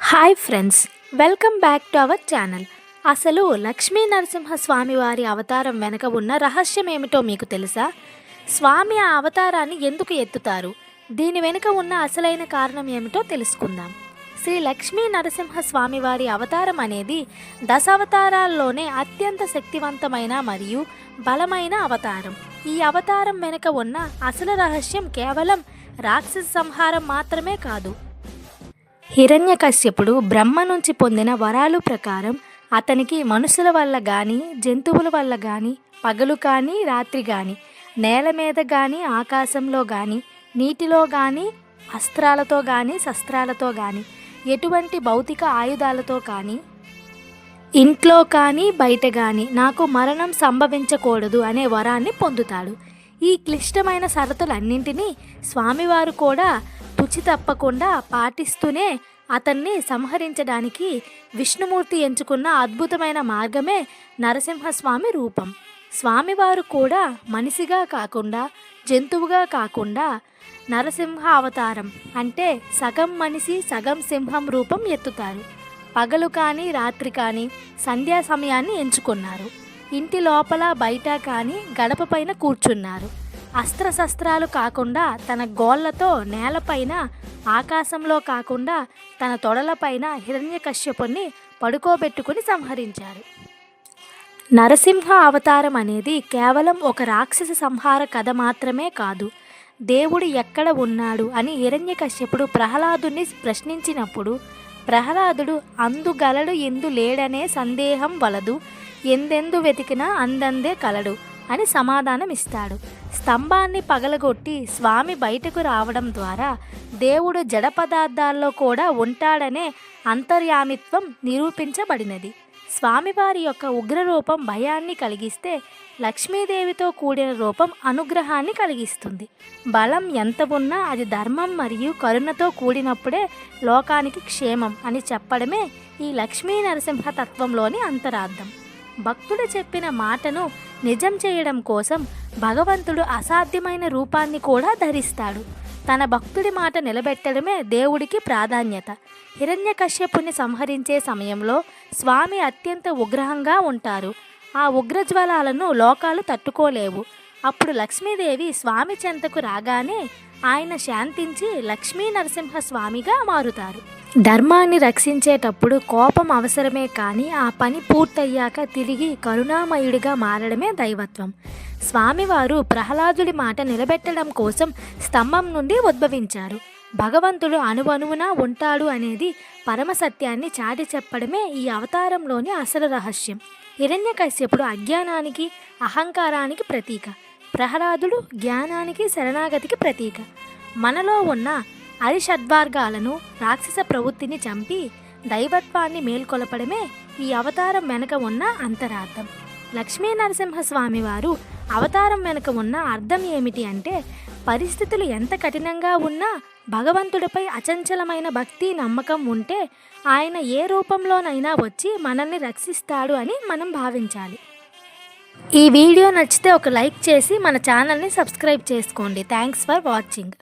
Hi friends, welcome back to our channel. అసలు లక్ష్మీ నరసింహస్వామి వారి అవతారం వెనక ఉన్న రహస్యం ఏమిటో మీకు తెలుసా? స్వామి ఆ అవతారాన్ని ఎందుకు ఎత్తుతారు? దీని వెనుక ఉన్న అసలైన కారణం ఏమిటో తెలుసుకుందాం. శ్రీ లక్ష్మీ నరసింహస్వామి వారి అవతారం అనేది దశావతారాల్లోనే అత్యంత శక్తివంతమైన మరియు బలమైన అవతారం. ఈ అవతారం వెనుక ఉన్న అసలు రహస్యం కేవలం రాక్షస సంహారం మాత్రమే కాదు. హిరణ్యకశ్యపుడు బ్రహ్మ నుంచి పొందిన వరాలు ప్రకారం అతనికి మనుషుల వల్ల కానీ జంతువుల వల్ల కానీ పగలు కానీ రాత్రి కానీ నేల మీద కానీ ఆకాశంలో కానీ నీటిలో కానీ అస్త్రాలతో కానీ శస్త్రాలతో కానీ ఎటువంటి భౌతిక ఆయుధాలతో కానీ ఇంట్లో కానీ బయట కానీ నాకు మరణం సంభవించకూడదు అనే వరాన్ని పొందుతాడు. ఈ క్లిష్టమైన షరతులన్నింటినీ స్వామివారు కూడా తుచి తప్పకుండా పాటిస్తూనే అతన్ని సంహరించడానికి విష్ణుమూర్తి ఎంచుకున్న అద్భుతమైన మార్గమే నరసింహస్వామి రూపం. స్వామివారు కూడా మనిషిగా కాకుండా జంతువుగా కాకుండా నరసింహ అవతారం అంటే సగం మనిషి సగం సింహం రూపం ఎత్తుతారు. పగలు కానీ రాత్రి కానీ సంధ్యా సమయాన్ని ఎంచుకున్నారు. ఇంటి లోపల బయట కానీ గడప పైన కూర్చున్నారు. అస్త్రశస్త్రాలు కాకుండా తన గోళ్లతో నేలపైన ఆకాశంలో కాకుండా తన తొడలపైన హిరణ్యకశ్యపుని పడుకోబెట్టుకుని సంహరించారు. నరసింహ అవతారం అనేది కేవలం ఒక రాక్షస సంహార కథ మాత్రమే కాదు. దేవుడు ఎక్కడ ఉన్నాడు అని హిరణ్యకశ్యపుడు ప్రహ్లాదుని ప్రశ్నించినప్పుడు ప్రహ్లాదుడు అందుగలడు ఎందు లేడనే సందేహం వలదు, ఎందెందు వెతికినా అందందే కలడు అని సమాధానం ఇస్తాడు. స్తంభాన్ని పగలగొట్టి స్వామి బయటకు రావడం ద్వారా దేవుడు జడ పదార్థాల్లో కూడా ఉంటాడనే అంతర్యామిత్వం నిరూపించబడినది. స్వామివారి యొక్క ఉగ్రరూపం భయాన్ని కలిగిస్తే లక్ష్మీదేవితో కూడిన రూపం అనుగ్రహాన్ని కలిగిస్తుంది. బలం ఎంత ఉన్నా అది ధర్మం మరియు కరుణతో కూడినప్పుడే లోకానికి క్షేమం అని చెప్పడమే ఈ లక్ష్మీ నరసింహ తత్వంలోని అంతరార్థం. భక్తుడు చెప్పిన మాటను నిజం చేయడం కోసం భగవంతుడు అసాధ్యమైన రూపాన్ని కూడా ధరిస్తాడు. తన భక్తుడి మాట నిలబెట్టడమే దేవుడికి ప్రాధాన్యత. హిరణ్యకశ్యపుని సంహరించే సమయంలో స్వామి అత్యంత ఉగ్రహంగా ఉంటారు. ఆ ఉగ్రజ్వలాలను లోకాలు తట్టుకోలేవు. అప్పుడు లక్ష్మీదేవి స్వామి చెంతకు రాగానే ఆయన శాంతించి లక్ష్మీ నరసింహ స్వామిగా మారుతారు. ధర్మాన్ని రక్షించేటప్పుడు కోపం అవసరమే కానీ ఆ పని పూర్తయ్యాక తిరిగి కరుణామయుడిగా మారడమే దైవత్వం. స్వామివారు ప్రహ్లాదుడి మాట నిలబెట్టడం కోసం స్తంభం నుండి ఉద్భవించారు. భగవంతుడు అణువణువునా ఉంటాడు అనేది పరమసత్యాన్ని చాటి చెప్పడమే ఈ అవతారంలోని అసలు రహస్యం. హిరణ్యకశ్యపుడు అజ్ఞానానికి అహంకారానికి ప్రతీక, ప్రహ్లాదుడు జ్ఞానానికి శరణాగతికి ప్రతీక. మనలో ఉన్న అరిషడ్వర్గాలను రాక్షస ప్రవృత్తిని చంపి దైవత్వాన్ని మేల్కొలపడమే ఈ అవతారం వెనుక ఉన్న అంతరార్థం. లక్ష్మీ నరసింహస్వామి వారు అవతారం వెనుక ఉన్న అర్థం ఏమిటి అంటే, పరిస్థితులు ఎంత కఠినంగా ఉన్నా భగవంతుడిపై అచంచలమైన భక్తి నమ్మకం ఉంటే ఆయన ఏ రూపంలోనైనా వచ్చి మనల్ని రక్షిస్తాడు అని మనం భావించాలి. ఈ వీడియో నచ్చితే ఒక లైక్ చేసి మన ఛానల్ని సబ్స్క్రైబ్ చేసుకోండి. Thanks for watching.